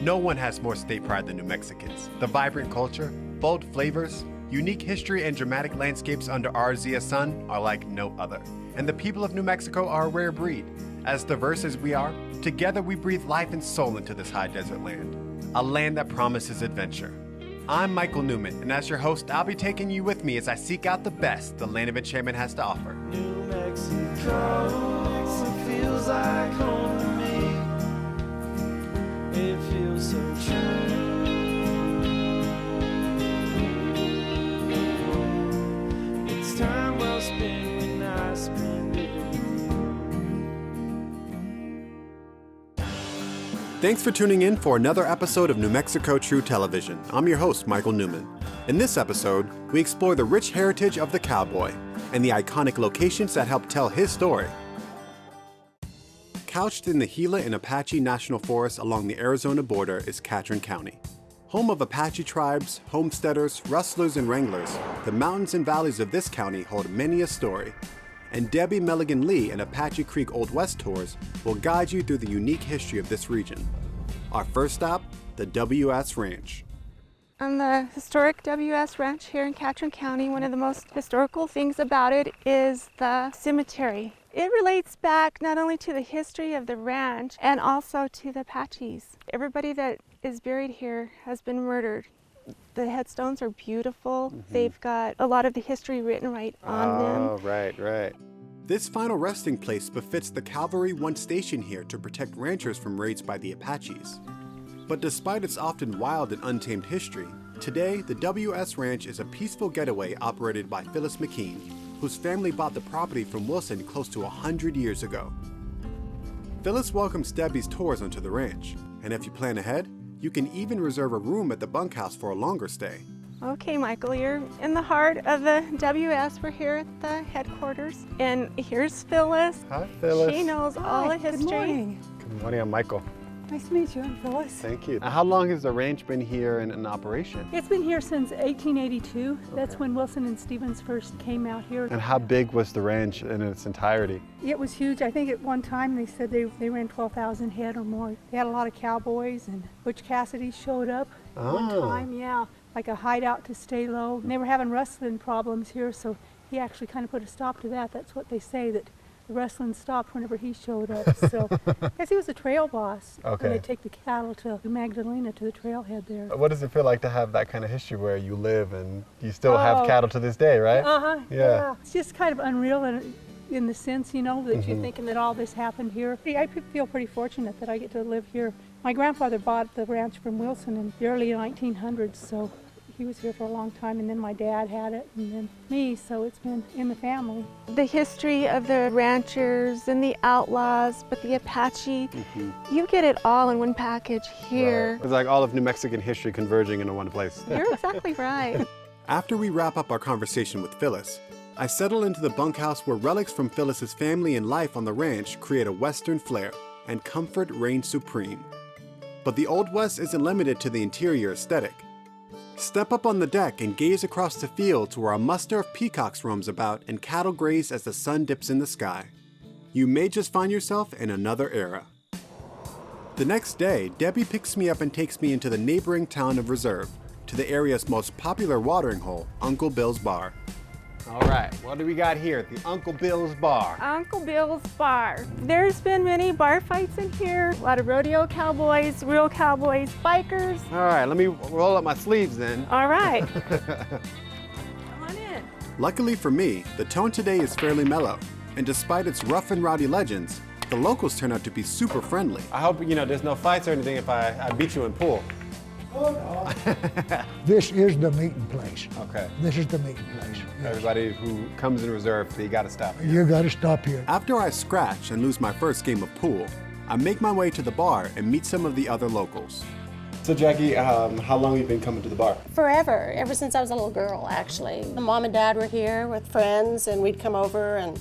No one has more state pride than New Mexicans. The vibrant culture, bold flavors, unique history, and dramatic landscapes under our Zia sun are like no other. And the people of New Mexico are a rare breed. As diverse as we are, together we breathe life and soul into this high desert land. A land that promises adventure. I'm Michael Newman, and as your host, I'll be taking you with me as I seek out the best the land of enchantment has to offer. New Mexico, it feels like home to me. It feels so true. It's time well spent when I spend it with you. Thanks for tuning in for another episode of New Mexico True Television. I'm your host, Michael Newman. In this episode, we explore the rich heritage of the cowboy and the iconic locations that help tell his story. Couched in the Gila and Apache National Forest along the Arizona border is Catron County. Home of Apache tribes, homesteaders, rustlers, and wranglers, the mountains and valleys of this county hold many a story. And Debbie Milligan Lee and Apache Creek Old West tours will guide you through the unique history of this region. Our first stop, the W.S. Ranch. On the historic W.S. Ranch here in Catron County, one of the most historical things about it is the cemetery. It relates back not only to the history of the ranch and also to the Apaches. Everybody that is buried here has been murdered. The headstones are beautiful. They've got a lot of the history written right on them. Oh, right. This final resting place befits the cavalry once stationed here to protect ranchers from raids by the Apaches. But despite its often wild and untamed history, today the W.S. Ranch is a peaceful getaway operated by Phyllis McKean, whose family bought the property from Wilson close to 100 years ago. Phyllis welcomes Debbie's tours onto the ranch, and if you plan ahead, you can even reserve a room at the bunkhouse for a longer stay. Okay, Michael, you're in the heart of the W.S. We're here at the headquarters, and here's Phyllis. Hi, Phyllis. She knows all the history. Good morning. Good morning, I'm Michael. Nice to meet you. I'm Phyllis. Thank you. How long has the ranch been here and in operation? It's been here since 1882. That's when Wilson and Stevens first came out here. And how big was the ranch in its entirety? It was huge. I think at one time they said they ran 12,000 head or more. They had a lot of cowboys, and Butch Cassidy showed up one time, yeah, like a hideout to stay low. And they were having rustling problems here, so he actually kind of put a stop to that. That's what they say, that the wrestling stopped whenever he showed up. So I guess he was a trail boss. Okay. When they take the cattle to Magdalena, to the trailhead there. What does it feel like to have that kind of history where you live and you still have cattle to this day, right? Yeah. It's just kind of unreal in the sense, you know, that you're thinking that all this happened here. I feel pretty fortunate that I get to live here. My grandfather bought the ranch from Wilson in the early 1900s, so he was here for a long time, and then my dad had it, and then me, so it's been in the family. The history of the ranchers and the outlaws, but the Apache, you get it all in one package here. It's like all of New Mexican history converging into one place. You're exactly right. After we wrap up our conversation with Phyllis, I settle into the bunkhouse where relics from Phyllis's family and life on the ranch create a Western flair, and comfort reigns supreme. But the Old West isn't limited to the interior aesthetic. Step up on the deck and gaze across the fields where a muster of peacocks roams about and cattle graze as the sun dips in the sky. You may just find yourself in another era. The next day, Debbie picks me up and takes me into the neighboring town of Reserve, to the area's most popular watering hole, Uncle Bill's Bar. All right, what do we got here at the Uncle Bill's Bar? Uncle Bill's Bar. There's been many bar fights in here. A lot of rodeo cowboys, real cowboys, bikers. All right, let me roll up my sleeves then. All right. Come on in. Luckily for me, the tone today is fairly mellow, and despite its rough and rowdy legends, the locals turn out to be super friendly. I hope, there's no fights or anything if I beat you in pool. Oh, no. This is the meeting place. Okay. This is the meeting place. Yes. Everybody who comes in reserve, you gotta stop here. You gotta stop here. After I scratch and lose my first game of pool, I make my way to the bar and meet some of the other locals. So Jackie, how long have you been coming to the bar? Forever, ever since I was a little girl, actually. The mom and dad were here with friends, and we'd come over and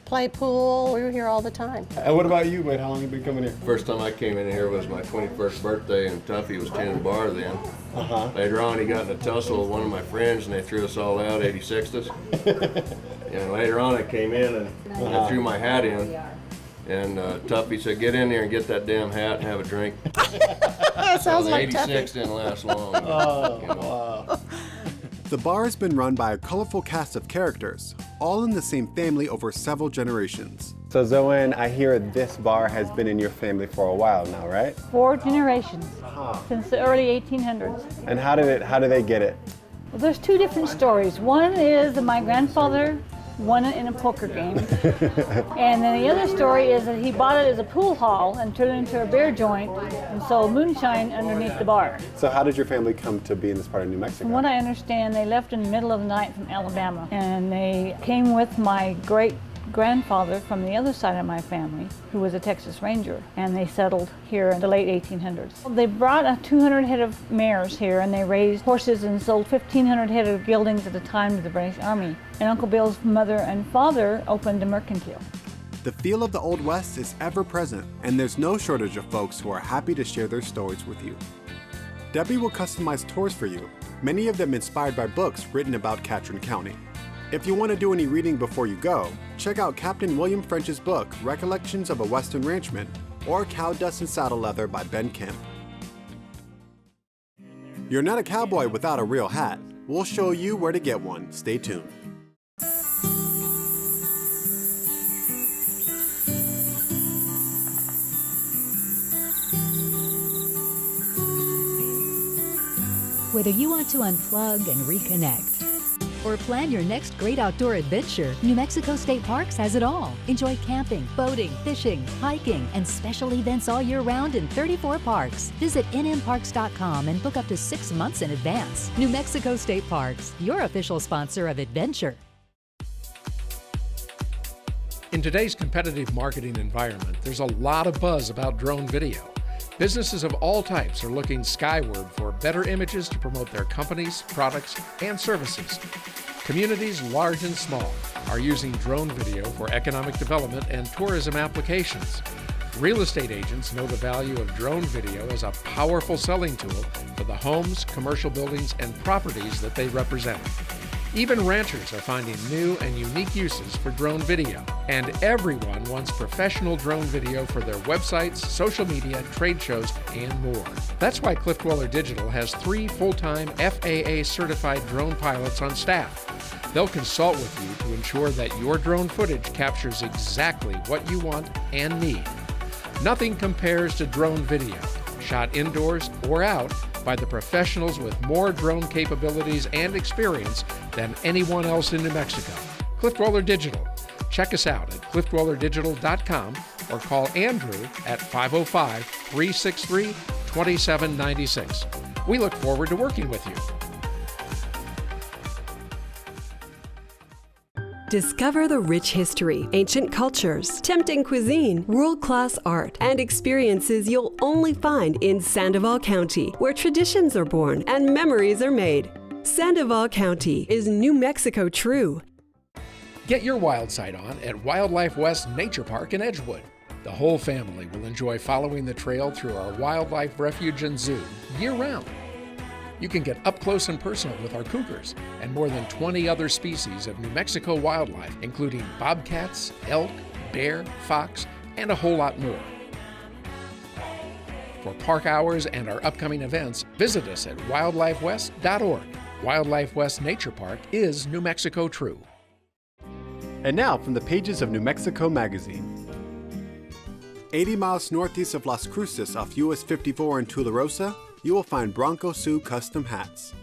play pool. We were here all the time. And what about you, Wade? How long have you been coming here? First time I came in here was my 21st birthday, and Tuffy was tending the bar then. Later on, he got in a tussle with one of my friends, and they threw us all out, 86'd us. And later on, I came in and I threw my hat in. And Tuffy said, get in there and get that damn hat and have a drink. That sounds The like 86 Tuffy. didn't last long. The bar has been run by a colorful cast of characters, all in the same family over several generations. So Zoan, I hear this bar has been in your family for a while now, right? 4 generations since the early 1800s. And how did they get it? Well, there's 2 different stories. One is that my grandfather won it in a poker game. And then the other story is that he bought it as a pool hall and turned it into a beer joint and sold moonshine underneath the bar. So how did your family come to be in this part of New Mexico? From what I understand, they left in the middle of the night from Alabama. And they came with my great-grandfather from the other side of my family, who was a Texas Ranger, and they settled here in the late 1800s. They brought 200 head of mares here, and they raised horses and sold 1,500 head of geldings at a time to the British Army. And Uncle Bill's mother and father opened a mercantile. The feel of the Old West is ever present, and there's no shortage of folks who are happy to share their stories with you. Debbie will customize tours for you, many of them inspired by books written about Catron County. If you want to do any reading before you go, check out Captain William French's book, Recollections of a Western Ranchman, or Cow Dust and Saddle Leather by Ben Kemp. You're not a cowboy without a real hat. We'll show you where to get one. Stay tuned. Whether you want to unplug and reconnect or plan your next great outdoor adventure, New Mexico State Parks has it all. Enjoy camping, boating, fishing, hiking, and special events all year round in 34 parks. Visit nmparks.com and book up to 6 months in advance. New Mexico State Parks, your official sponsor of adventure. In today's competitive marketing environment, there's a lot of buzz about drone video. Businesses of all types are looking skyward for better images to promote their companies, products, and services. Communities large and small are using drone video for economic development and tourism applications. Real estate agents know the value of drone video as a powerful selling tool for the homes, commercial buildings, and properties that they represent. Even ranchers are finding new and unique uses for drone video. And everyone wants professional drone video for their websites, social media, trade shows, and more. That's why Cliff Dweller Digital has 3 full-time FAA-certified drone pilots on staff. They'll consult with you to ensure that your drone footage captures exactly what you want and need. Nothing compares to drone video, shot indoors or out by the professionals with more drone capabilities and experience than anyone else in New Mexico. Cliff Dweller Digital. Check us out at cliffdwellerdigital.com or call Andrew at 505-363-2796. We look forward to working with you. Discover the rich history, ancient cultures, tempting cuisine, world-class art, and experiences you'll only find in Sandoval County, where traditions are born and memories are made. Sandoval County is New Mexico true. Get your wild side on at Wildlife West Nature Park in Edgewood. The whole family will enjoy following the trail through our wildlife refuge and zoo year-round. You can get up close and personal with our cougars and more than 20 other species of New Mexico wildlife, including bobcats, elk, bear, fox, and a whole lot more. For park hours and our upcoming events, visit us at wildlifewest.org. Wildlife West Nature Park is New Mexico true. And now from the pages of New Mexico Magazine. 80 miles northeast of Las Cruces off US 54 in Tularosa, you will find Bronco Sioux custom hats.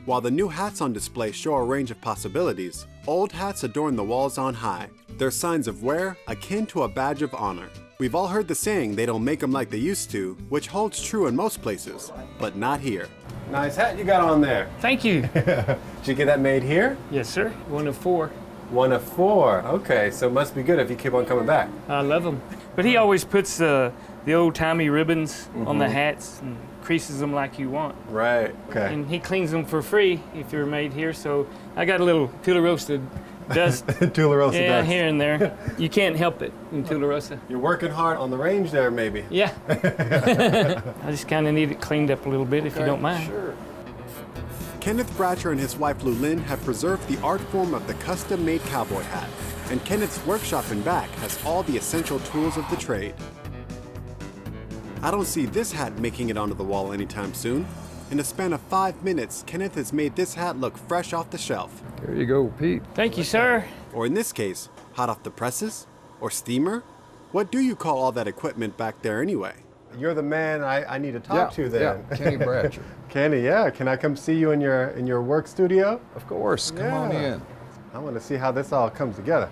While the new hats on display show a range of possibilities, old hats adorn the walls on high. They're signs of wear akin to a badge of honor. We've all heard the saying, they don't make them like they used to, which holds true in most places, but not here. Nice hat you got on there. Thank you. Did you get that made here? Yes, sir. 1 of 4. 1 of 4. Okay, so it must be good if you keep on coming back. I love them. But he always puts the old-timey ribbons on the hats and creases them like you want. Right, okay. And he cleans them for free if they're made here, so I got a little Tularosa dust. Tularosa yeah, dust. Here and there. You can't help it in Tularosa. You're working hard on the range there, maybe. Yeah. I just kind of need it cleaned up a little bit, if you don't mind. Sure. Kenneth Bratcher and his wife Lulin have preserved the art form of the custom-made cowboy hat, and Kenneth's workshop in back has all the essential tools of the trade. I don't see this hat making it onto the wall anytime soon. In a span of 5 minutes, Kenneth has made this hat look fresh off the shelf. There you go, Pete. Thank you, sir. Or in this case, hot off the presses? Or steamer? What do you call all that equipment back there anyway? You're the man I need to talk to then. Yeah, Kenny Bratcher. Kenny, yeah. Can I come see you in your work studio? Of course, come on in. I want to see how this all comes together.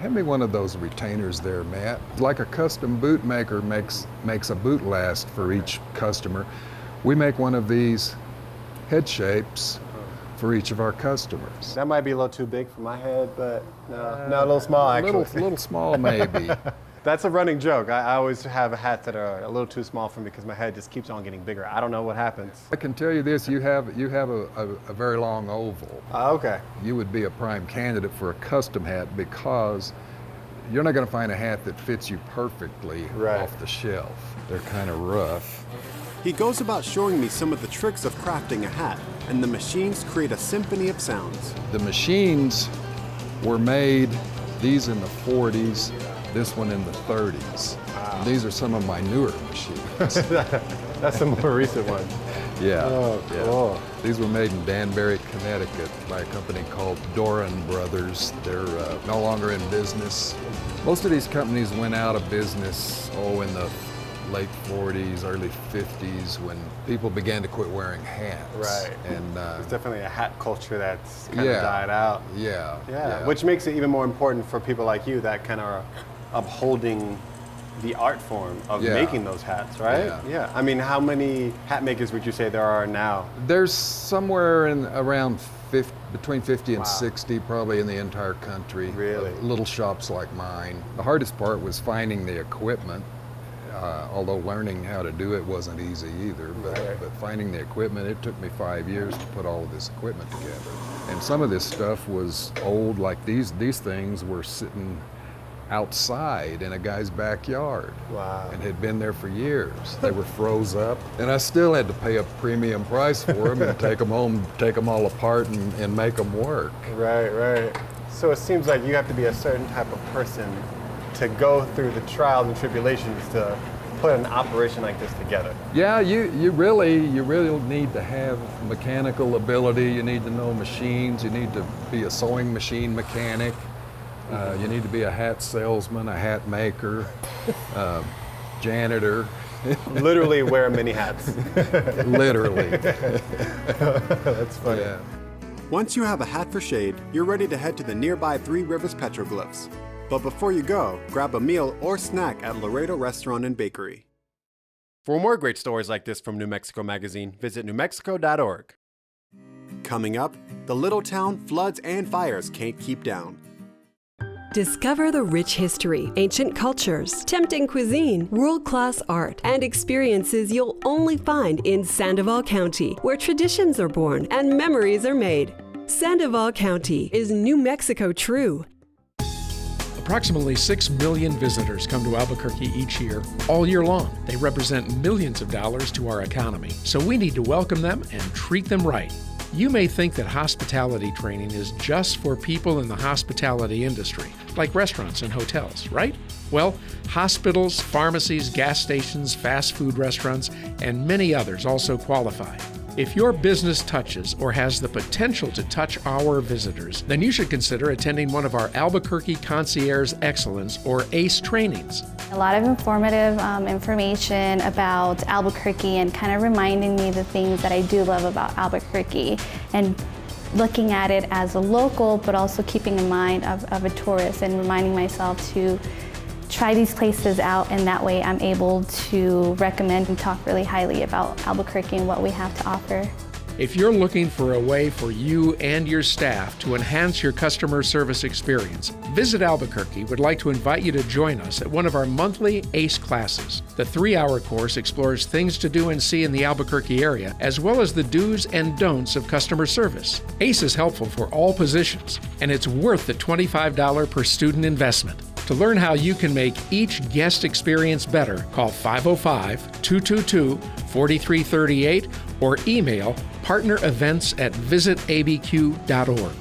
Hand me one of those retainers there, Matt. Like a custom boot maker makes a boot last for each customer. We make one of these head shapes for each of our customers. That might be a little too big for my head, but no, a little small actually. A little small maybe. That's a running joke. I always have hats that are a little too small for me because my head just keeps on getting bigger. I don't know what happens. I can tell you this, you have a very long oval. Okay. You would be a prime candidate for a custom hat because you're not going to find a hat that fits you perfectly off the shelf. They're kind of rough. He goes about showing me some of the tricks of crafting a hat, and the machines create a symphony of sounds. The machines were made, these in the 40s, this one in the 30s. Wow. These are some of my newer machines. That's the more recent ones. Yeah. Oh, cool. Yeah. These were made in Danbury, Connecticut by a company called Doran Brothers. They're no longer in business. Most of these companies went out of business, in the late 40s, early 50s, when people began to quit wearing hats. Right. And there's definitely a hat culture that's kind of died out. Yeah. Which makes it even more important for people like you that kind of are upholding the art form of making those hats, right? Yeah. I mean, how many hat makers would you say there are now? There's somewhere in around between 50 and 60 probably in the entire country. Really? Little shops like mine. The hardest part was finding the equipment. Although learning how to do it wasn't easy either, but finding the equipment, it took me 5 years to put all of this equipment together. And some of this stuff was old, like these things were sitting outside in a guy's backyard. Wow. And had been there for years. They were froze up, and I still had to pay a premium price for them and take them home, take them all apart and make them work. Right. So it seems like you have to be a certain type of person to go through the trials and tribulations to put an operation like this together. Yeah, you really need to have mechanical ability. You need to know machines. You need to be a sewing machine mechanic. You need to be a hat salesman, a hat maker, janitor. Literally wear many hats. Literally. That's funny. Yeah. Once you have a hat for shade, you're ready to head to the nearby Three Rivers Petroglyphs. But before you go, grab a meal or snack at Laredo Restaurant and Bakery. For more great stories like this from New Mexico Magazine, visit newmexico.org. Coming up, the little town floods and fires can't keep down. Discover the rich history, ancient cultures, tempting cuisine, world-class art, and experiences you'll only find in Sandoval County, where traditions are born and memories are made. Sandoval County is New Mexico true. Approximately 6 million visitors come to Albuquerque each year, all year long. They represent millions of dollars to our economy, so we need to welcome them and treat them right. You may think that hospitality training is just for people in the hospitality industry, like restaurants and hotels, right? Well, hospitals, pharmacies, gas stations, fast food restaurants, and many others also qualify. If your business touches or has the potential to touch our visitors, then you should consider attending one of our Albuquerque Concierge Excellence or ACE trainings. A lot of informative information about Albuquerque and kind of reminding me the things that I do love about Albuquerque and looking at it as a local, but also keeping in mind of a tourist and reminding myself to try these places out, and that way I'm able to recommend and talk really highly about Albuquerque and what we have to offer. If you're looking for a way for you and your staff to enhance your customer service experience, Visit Albuquerque would like to invite you to join us at one of our monthly ACE classes. The 3-hour course explores things to do and see in the Albuquerque area, as well as the do's and don'ts of customer service. ACE is helpful for all positions, and it's worth the $25 per student investment. To learn how you can make each guest experience better, call 505-222-4338 or email partnerevents@visitabq.org.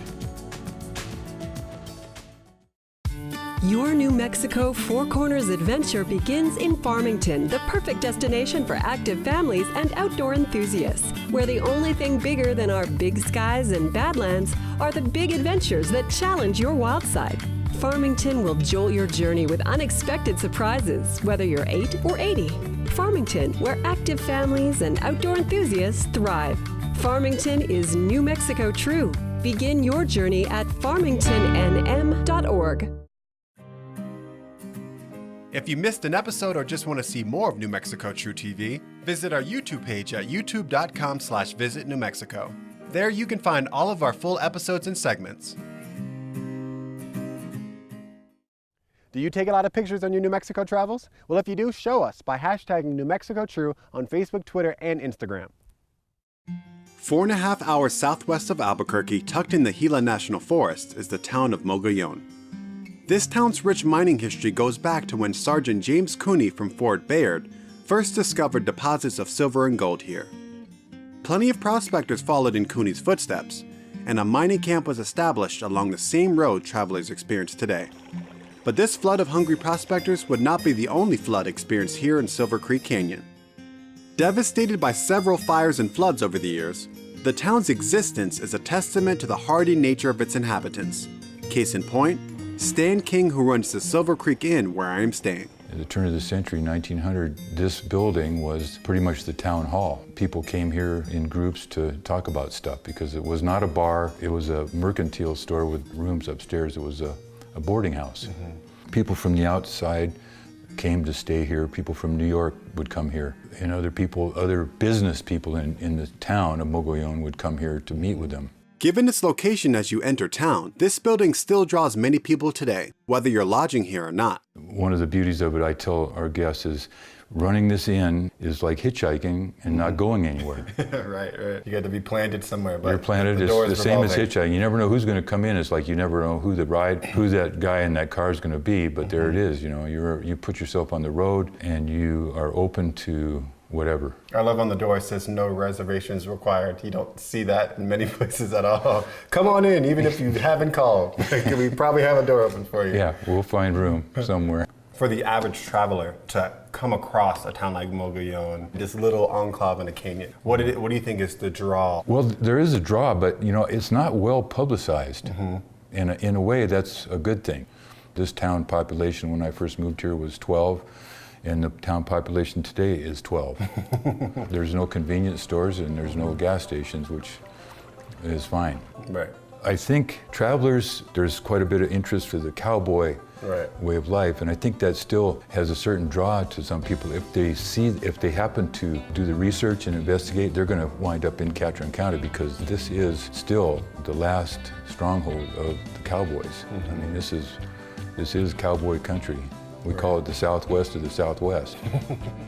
Your New Mexico Four Corners adventure begins in Farmington, the perfect destination for active families and outdoor enthusiasts, where the only thing bigger than our big skies and badlands are the big adventures that challenge your wild side. Farmington will jolt your journey with unexpected surprises, whether you're 8 or 80. Farmington, where active families and outdoor enthusiasts thrive. Farmington is New Mexico true. Begin your journey at farmingtonnm.org. If you missed an episode or just want to see more of New Mexico True TV, visit our YouTube page at youtube.com/visitnewmexico. There you can find all of our full episodes and segments. Do you take a lot of pictures on your New Mexico travels? Well, if you do, show us by hashtagging New Mexico True on Facebook, Twitter, and Instagram. 4.5 hours southwest of Albuquerque, tucked in the Gila National Forest, is the town of Mogollon. This town's rich mining history goes back to when Sergeant James Cooney from Fort Bayard first discovered deposits of silver and gold here. Plenty of prospectors followed in Cooney's footsteps, and a mining camp was established along the same road travelers experience today. But this flood of hungry prospectors would not be the only flood experienced here in Silver Creek Canyon. Devastated by several fires and floods over the years, the town's existence is a testament to the hardy nature of its inhabitants. Case in point, Stan King, who runs the Silver Creek Inn where I am staying. At the turn of the century, 1900, this building was pretty much the town hall. People came here in groups to talk about stuff because it was not a bar, it was a mercantile store with rooms upstairs. It was a boarding house. Mm-hmm. People from the outside came to stay here. People from New York would come here. And other people, other business people in the town of Mogollon would come here to meet with them. Given its location as you enter town, this building still draws many people today, whether you're lodging here or not. One of the beauties of it, I tell our guests, is running this inn is like hitchhiking and not going anywhere. Right. You got to be planted somewhere. But you're planted. It's the same as hitchhiking. You never know who's going to come in. It's like you never know who that guy in that car is going to be. But there it is. You know, you put yourself on the road and you are open to whatever. I love on the door it says no reservations required. You don't see that in many places at all. Come on in, even if you haven't called. We probably have a door open for you. Yeah, we'll find room somewhere. For the average traveler to come across a town like Mogollon, this little enclave in a canyon, what do you think is the draw? Well, there is a draw, but you know, it's not well publicized. Mm-hmm. In a way, that's a good thing. This town population when I first moved here was 12. And the town population today is 12. There's no convenience stores and there's no gas stations, which is fine. Right. I think travelers, there's quite a bit of interest for the cowboy way of life, and I think that still has a certain draw to some people. If they happen to do the research and investigate, they're going to wind up in Catron County because this is still the last stronghold of the cowboys. Mm-hmm. I mean, this is cowboy country. We call it the Southwest of the Southwest.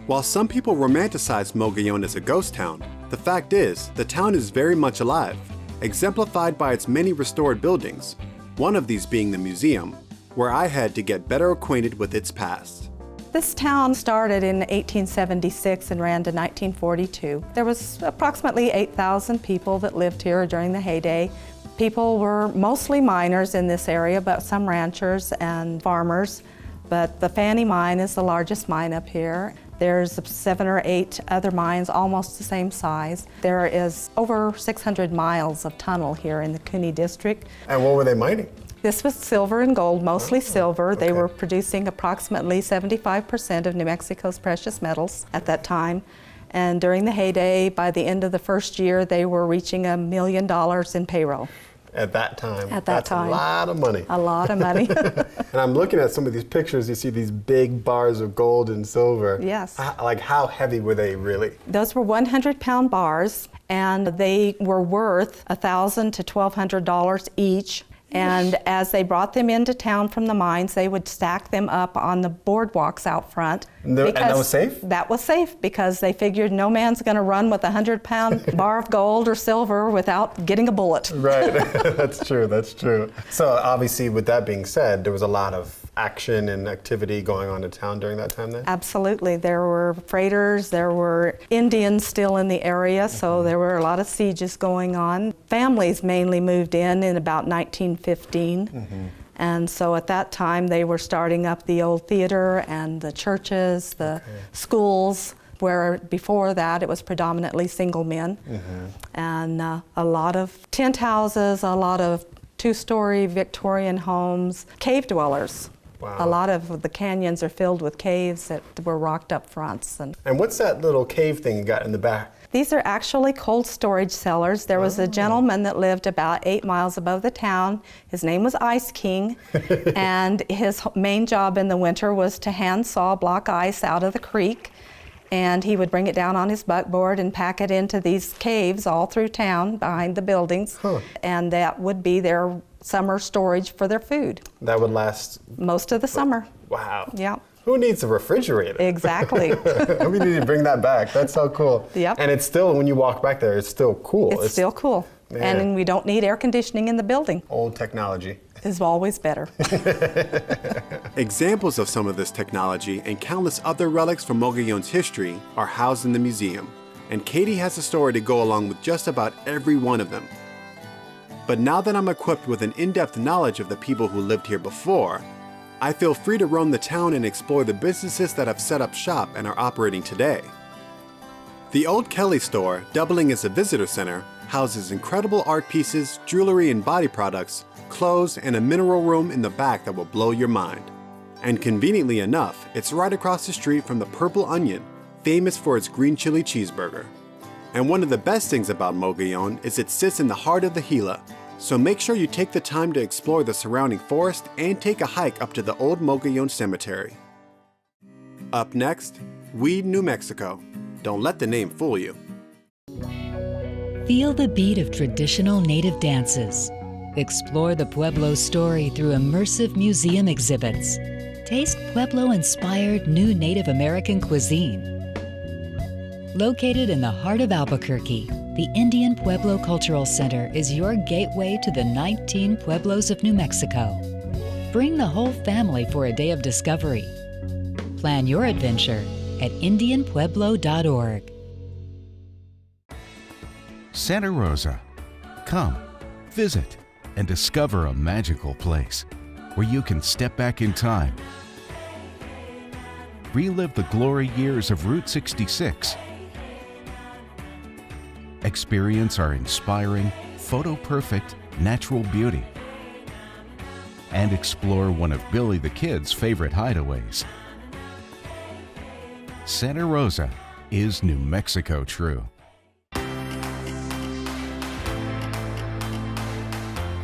While some people romanticize Mogollon as a ghost town, the fact is, the town is very much alive, exemplified by its many restored buildings, one of these being the museum, where I had to get better acquainted with its past. This town started in 1876 and ran to 1942. There was approximately 8,000 people that lived here during the heyday. People were mostly miners in this area, but some ranchers and farmers. But the Fanny Mine is the largest mine up here. There's 7 or 8 other mines almost the same size. There is over 600 miles of tunnel here in the Cooney district. And what were they mining? This was silver and gold, mostly silver. Okay. They were producing approximately 75% of New Mexico's precious metals at that time. And during the heyday, by the end of the first year, they were reaching $1 million in payroll. At that time. That's a lot of money. A lot of money. And I'm looking at some of these pictures, you see these big bars of gold and silver. Yes. Like how heavy were they really? Those were 100-pound bars, and they were worth $1,000 to $1,200 each. And as they brought them into town from the mines, they would stack them up on the boardwalks out front. And that was safe? That was safe because they figured no man's going to run with a 100-pound bar of gold or silver without getting a bullet. Right, that's true. So obviously with that being said, there was a lot of action and activity going on in town during that time then? Absolutely. There were freighters, there were Indians still in the area, so there were a lot of sieges going on. Families mainly moved in about 1915. And so at that time they were starting up the old theater and the churches, the schools, where before that it was predominantly single men. And a lot of tent houses, a lot of two-story Victorian homes, cave dwellers. Wow. A lot of the canyons are filled with caves that were rocked up fronts. And what's that little cave thing you got in the back? These are actually cold storage cellars. There was a gentleman that lived about 8 miles above the town. His name was Ice King, and his main job in the winter was to hand saw block ice out of the creek. And he would bring it down on his buckboard and pack it into these caves all through town behind the buildings. And that would be their summer storage for their food. That would last? Most of the summer. Wow. Yeah. Who needs a refrigerator? Exactly. We need to bring that back. That's so cool. Yep. And it's still, when you walk back there, it's still cool. It's still cool. Man. And we don't need air conditioning in the building. Old technology. Is always better. Examples of some of this technology and countless other relics from Mogollon's history are housed in the museum, and Katie has a story to go along with just about every one of them. But now that I'm equipped with an in-depth knowledge of the people who lived here before, I feel free to roam the town and explore the businesses that have set up shop and are operating today. The Old Kelly store, doubling as a visitor center, houses incredible art pieces, jewelry and body products, clothes, and a mineral room in the back that will blow your mind. And conveniently enough, it's right across the street from the Purple Onion, famous for its green chili cheeseburger. And one of the best things about Mogollon is it sits in the heart of the Gila, so make sure you take the time to explore the surrounding forest and take a hike up to the old Mogollon Cemetery. Up next, Weed, New Mexico. Don't let the name fool you. Feel the beat of traditional native dances. Explore the Pueblo story through immersive museum exhibits. Taste Pueblo-inspired new Native American cuisine. Located in the heart of Albuquerque, the Indian Pueblo Cultural Center is your gateway to the 19 pueblos of New Mexico. Bring the whole family for a day of discovery. Plan your adventure at IndianPueblo.org. Santa Rosa. Come, visit, and discover a magical place where you can step back in time. Relive the glory years of Route 66. Experience our inspiring, photo-perfect natural beauty. And explore one of Billy the Kid's favorite hideaways. Santa Rosa is New Mexico true.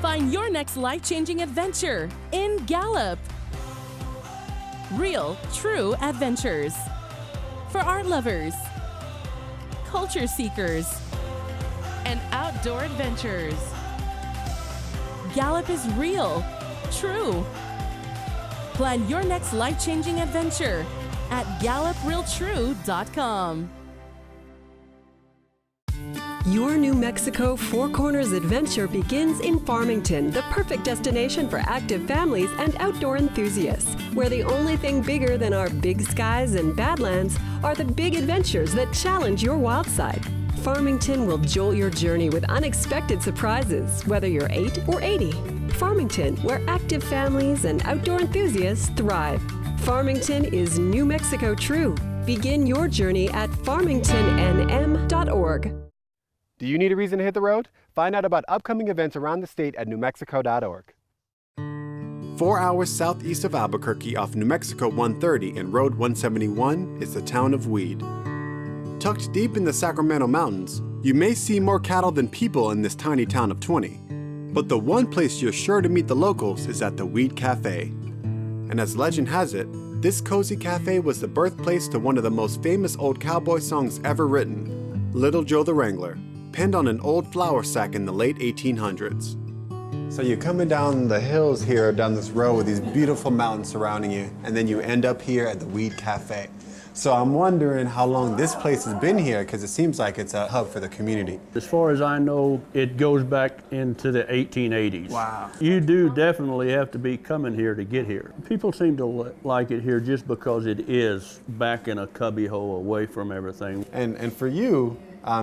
Find your next life-changing adventure in Gallup. Real, true adventures. For art lovers, culture seekers, and outdoor adventures. Gallup is real, true. Plan your next life-changing adventure at GallupRealTrue.com. Your New Mexico Four Corners adventure begins in Farmington, the perfect destination for active families and outdoor enthusiasts, where the only thing bigger than our big skies and badlands are the big adventures that challenge your wild side. Farmington will jolt your journey with unexpected surprises, whether you're 8 or 80. Farmington, where active families and outdoor enthusiasts thrive. Farmington is New Mexico true. Begin your journey at farmingtonnm.org. Do you need a reason to hit the road? Find out about upcoming events around the state at newmexico.org. 4 hours southeast of Albuquerque off New Mexico 130 and Road 171 is the town of Weed. Tucked deep in the Sacramento Mountains, you may see more cattle than people in this tiny town of 20. But the one place you're sure to meet the locals is at the Weed Cafe. And as legend has it, this cozy cafe was the birthplace to one of the most famous old cowboy songs ever written, Little Joe the Wrangler, penned on an old flour sack in the late 1800s. So you're coming down the hills here, down this road with these beautiful mountains surrounding you, and then you end up here at the Weed Cafe. So I'm wondering how long this place has been here, because it seems like it's a hub for the community. As far as I know, it goes back into the 1880s. Wow. You do definitely have to be coming here to get here. People seem to like it here just because it is back in a cubbyhole away from everything. And for you,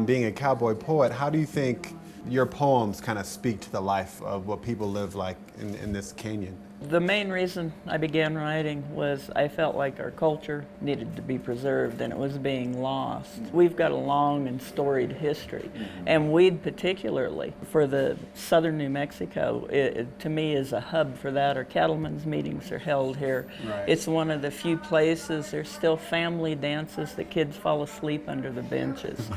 being a cowboy poet, how do you think your poems kind of speak to the life of what people live like in this canyon? The main reason I began writing was I felt like our culture needed to be preserved and it was being lost. We've got a long and storied history, and Weed particularly, for the southern New Mexico, it to me is a hub for that. Our cattlemen's meetings are held here. Right. It's one of the few places, there's still family dances, the kids fall asleep under the benches.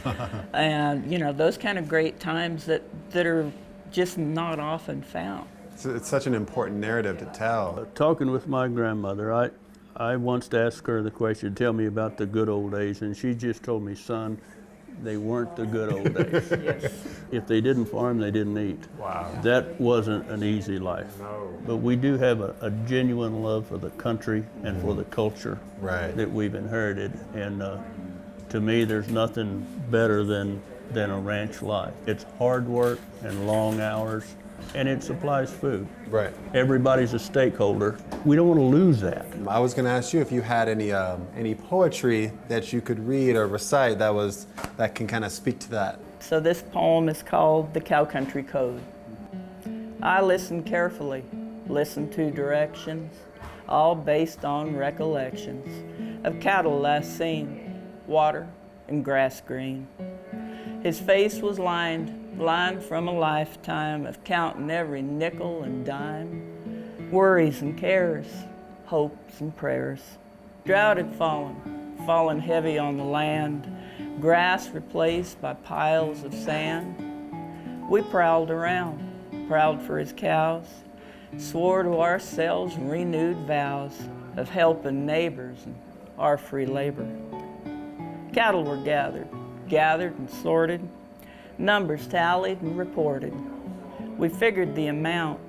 And you know, those kind of great times that are just not often found. It's such an important narrative to tell. Talking with my grandmother, I once asked her the question, tell me about the good old days, and she just told me, son, they weren't the good old days. Yes. If they didn't farm, they didn't eat. Wow. That wasn't an easy life. No. But we do have a genuine love for the country and for the culture that we've inherited. And to me, there's nothing better than a ranch life. It's hard work and long hours, and it supplies food. Right. Everybody's a stakeholder. We don't want to lose that. I was going to ask you if you had any poetry that you could read or recite that can kind of speak to that. So this poem is called The Cow Country Code. I listened carefully, listened to directions, all based on recollections of cattle last seen, water and grass green. His face was lined from a lifetime of counting every nickel and dime, worries and cares, hopes and prayers. Drought had fallen heavy on the land, grass replaced by piles of sand. We prowled around, proud for his cows, swore to ourselves renewed vows of helping neighbors and our free labor. Cattle were gathered and sorted, numbers tallied and reported. We figured the amount,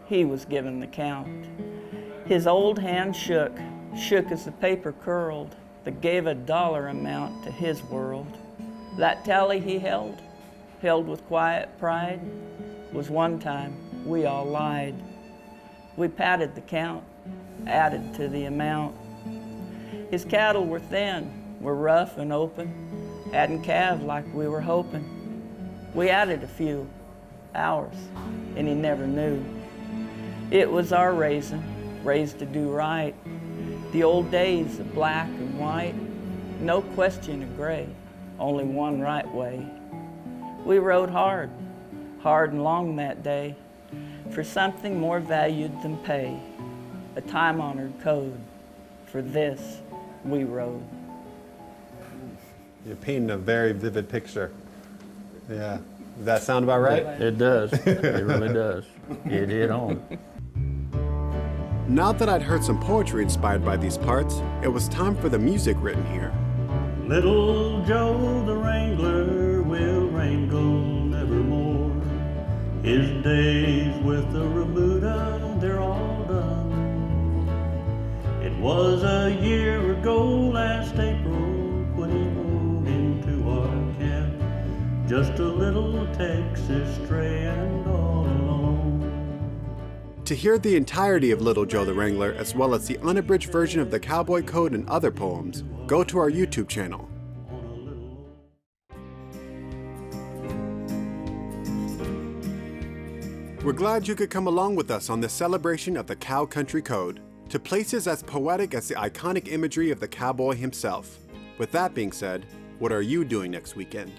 he was given the count. His old hand shook as the paper curled that gave a dollar amount to his world. That tally he held with quiet pride, was one time we all lied. We padded the count, added to the amount. His cattle were thin, were rough and open, hadn't calved like we were hoping. We added a few, ours, and he never knew. It was our raised to do right. The old days of black and white, no question of gray, only one right way. We rode hard and long that day, for something more valued than pay, a time-honored code. For this, we rode. You're painting a very vivid picture. Yeah. Does that sound about right? It does. It really does. It hit home. Now that I'd heard some poetry inspired by these parts, it was time for the music written here. Little Joe the Wrangler will wrangle nevermore. His days with the remuda, they're all done. It was a year ago last April when he rode into our camp. Just a little Texas stray and all alone. To hear the entirety of Little Joe the Wrangler, as well as the unabridged version of the Cowboy Code and other poems, go to our YouTube channel. We're glad you could come along with us on this celebration of the Cow Country Code, to places as poetic as the iconic imagery of the cowboy himself. With that being said, what are you doing next weekend?